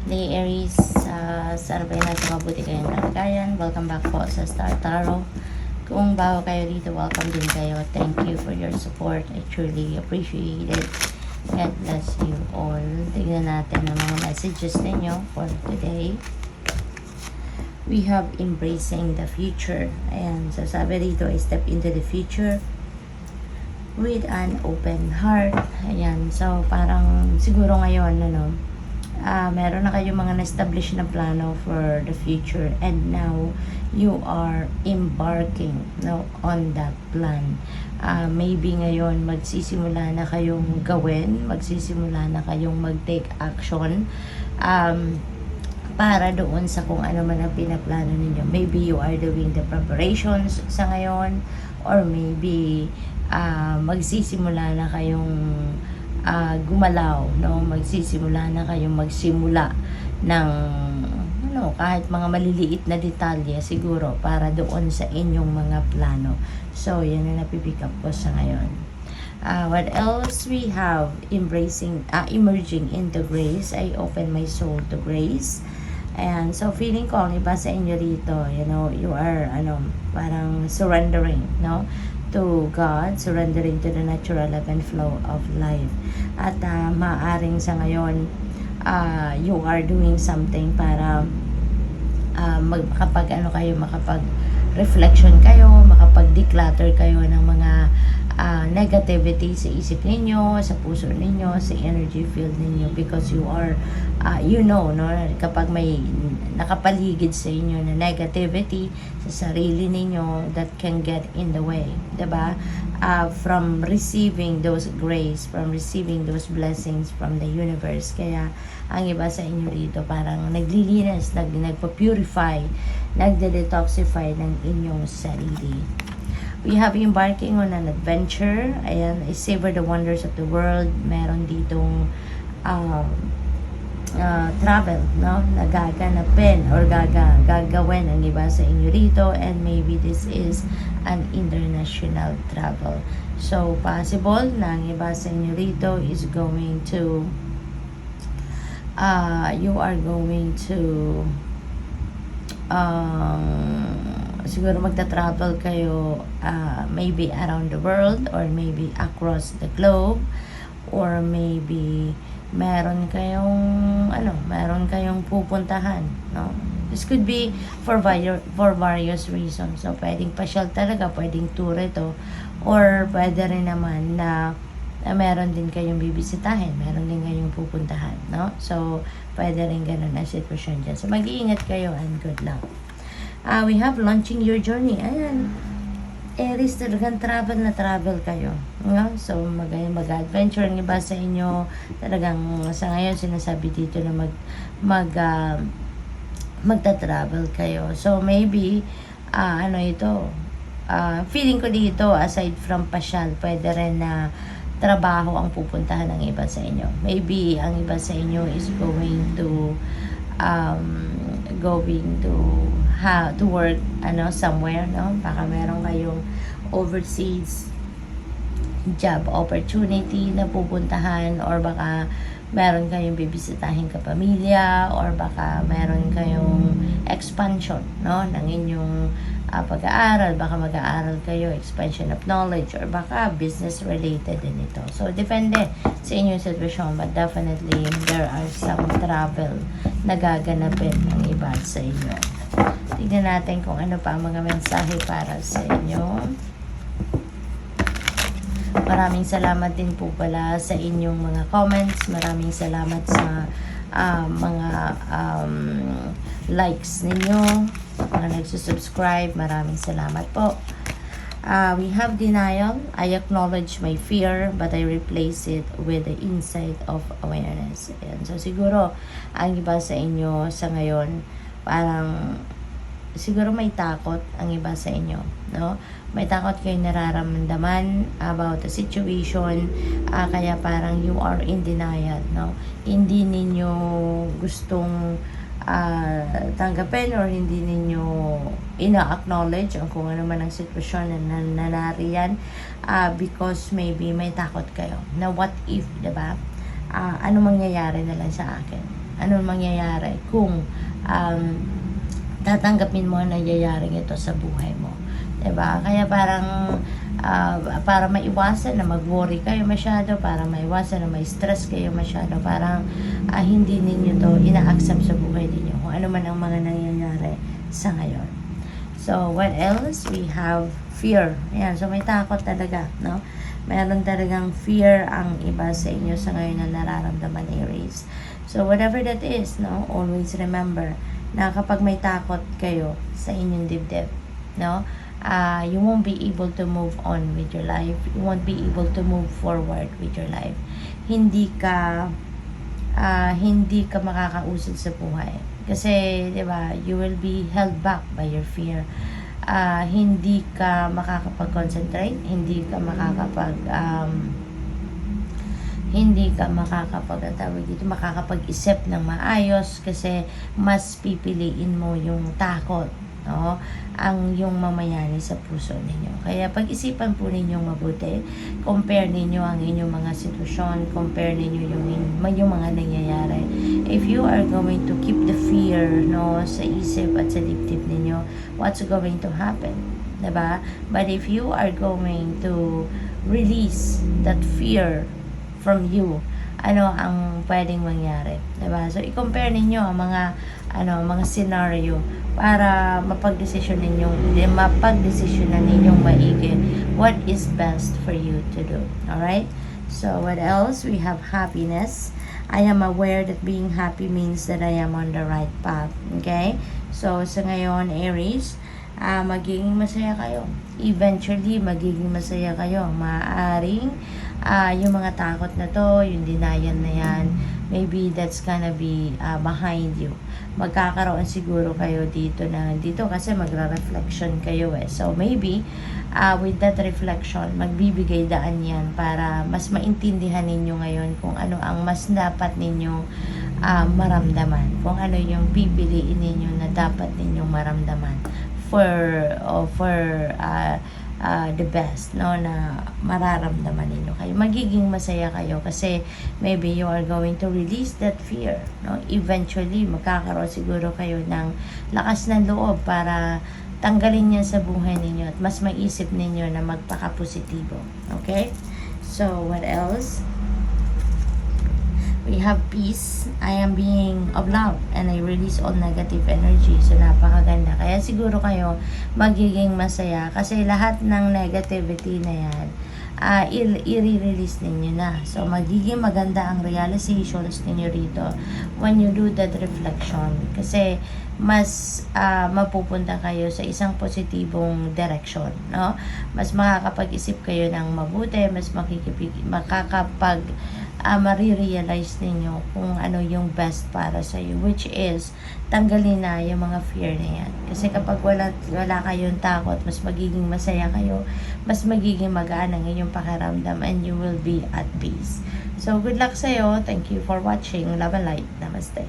Day Aries, sana ba nasa mabuti kayong kalagayan. Welcome back po sa Star Tarot. Kung bago kayo dito, welcome din kayo. Thank you for your support. I truly appreciate it. God bless you all. Tignan natin ang mga messages ninyo for today. We have embracing the future. Ayan, so sabi dito, I step into the future with an open heart. Ayan, so parang siguro ngayon, meron na kayong mga na-establish na plano for the future, and now you are embarking on that plan. Maybe ngayon magsisimula na kayong gawin, magsisimula na kayong mag-take action para doon sa kung ano man ang pinaplano ninyo. Maybe you are doing the preparations sa ngayon, or maybe magsisimula na kayong gumalaw, magsisimula na kayong magsimula ng kahit mga maliliit na detalye siguro para doon sa inyong mga plano. So yan ang napipick up ko sa ngayon. What else we have? Emerging into grace. I open my soul to grace. And so feeling ko ang iba sa inyo dito, you are parang surrendering, to God, surrendering to the natural ebb and flow of life. At maaring sa ngayon, you are doing something para makapag-reflection kayo, makapag-declutter kayo ng mga negativity sa isip ninyo, sa puso ninyo, sa energy field ninyo, because you are kapag may nakapaligid sa inyo na negativity sa sarili ninyo, that can get in the way, diba? From receiving those grace, from receiving those blessings from the universe. Kaya ang iba sa inyo dito parang naglilinis, nagpa-purify, nagde-detoxify ng inyong sarili. We have embarking on an adventure. Ayan, I savor the wonders of the world. Meron ditong travel, nagaganapin or gagawin ang iba sa inyo rito, and maybe this is an international travel. So, possible na ang iba sa inyo rito is going to you are going to siguro magta-travel kayo maybe around the world, or maybe across the globe, or maybe meron kayong pupuntahan, This could be for various reasons. So pwedeng pasyal talaga, pwedeng tour ito, or pwede rin naman na meron din kayong bibisitahin, meron din kayong pupuntahan, So pwede rin ganun ang sitwasyon dyan. So mag-iingat kayo and good luck. We have launching your journey. Ayan, Aries, talagang travel kayo, So mag-adventure ang iba sa inyo. Talagang sa ngayon sinasabi dito na magta-travel kayo. So maybe feeling ko dito, aside from pasyal, pwede rin na trabaho ang pupuntahan ng iba sa inyo. Maybe ang iba sa inyo is going to work somewhere, baka meron kayong overseas job opportunity na pupuntahan, or baka meron kayong bibisitahin kapamilya, or baka meron kayong expansion ng inyong pag-aaral, baka mag-aaral kayo, expansion of knowledge, or baka business related din ito. So depende sa inyong sitwasyon, but definitely there are some travel na gaganapin ng iba sa inyo. Tignan natin kung ano pa ang mga mensahe para sa inyo. Maraming salamat din po pala sa inyong mga comments. Maraming salamat sa mga likes ninyo, mga nagsusubscribe. Maraming salamat po. We have denial. I acknowledge my fear, but I replace it with the insight of awareness. Ayan. So siguro ang iba sa inyo sa ngayon, parang siguro may takot ang iba sa inyo, May takot kayo nararamdaman about the situation, kaya parang you are in denial, Hindi ninyo gustong tanggapin, or hindi ninyo ina-acknowledge ang kung ano man ang sitwasyon na nanariyan, because maybe may takot kayo na what if, diba? Ano mangyayari na lang sa akin? Anong mangyayari kung tatanggapin mo ang nangyayaring ito sa buhay mo. Diba? Kaya parang para maiwasan na mag-worry kayo masyado, para maiwasan na may stress kayo masyado, parang hindi ninyo to ina-accept sa buhay ninyo kung ano man ang mga nangyayari sa ngayon. So, what else? We have fear. Ayan, so may takot talaga, no? Meron talagang fear ang iba sa inyo sa ngayon na nararamdaman, Aries. So, whatever that is, no? Always remember na kapag may takot kayo sa inyong dibdib, no? You won't be able to move on with your life. You won't be able to move forward with your life. Hindi ka makakausad sa buhay. Kasi, di ba, you will be held back by your fear. Hindi ka makakapag-concentrate, hindi ka makakapag-isip ng maayos kasi mas pipiliin mo yung takot, no? Ang yung mamayani sa puso ninyo. Kaya pag-isipan po ninyong mabuti, compare ninyo ang inyong mga sitwasyon, compare ninyo yung mga nangyayari. If you are going to keep the fear, no, sa isip at sa dibdib ninyo, what's going to happen? Diba? But if you are going to release that fear from you, ano ang pwedeng mangyari, diba? So i-compare ninyo ang mga scenario para mapagdesisyonan ninyong maigi what is best for you to do. Alright? So what else? We have happiness. I am aware that being happy means that I am on the right path. Okay? So sa ngayon, Aries, magiging masaya kayo. Eventually, magiging masaya kayo. Maaaring yung mga takot na to, yung denial na yan, maybe that's gonna be behind you. Magkakaroon siguro kayo dito kasi magra-reflection kayo eh. So maybe with that reflection, magbibigay daan yan para mas maintindihan ninyo ngayon kung ano ang mas dapat ninyong maramdaman. Kung ano yung pipiliin ninyo na dapat ninyong maramdaman for the best, no, na mararamdaman ninyo kayo. Magiging masaya kayo kasi maybe you are going to release that fear, no? Eventually, magkakaroon siguro kayo ng lakas ng loob para tanggalin yan sa buhay ninyo at mas maisip ninyo na magpaka-positibo. Okay? So, what else? We have peace. I am being of love and I release all negative energy. So, napakaganda. Kaya siguro kayo magiging masaya kasi lahat ng negativity na yan, i-release ninyo na. So, magiging maganda ang realizations ninyo rito when you do that reflection. Kasi, mas mapupunta kayo sa isang positibong direction, no? Mas makakapag-isip kayo ng mabuti, mas marirealize ninyo kung ano yung best para sa iyo, which is tanggalin na yung mga fear na yan. Kasi kapag wala kayong takot, mas magiging masaya kayo, mas magiging magaan ang inyong pakiramdam, and you will be at peace. So, good luck sa'yo. Thank you for watching. Love and light. Namaste.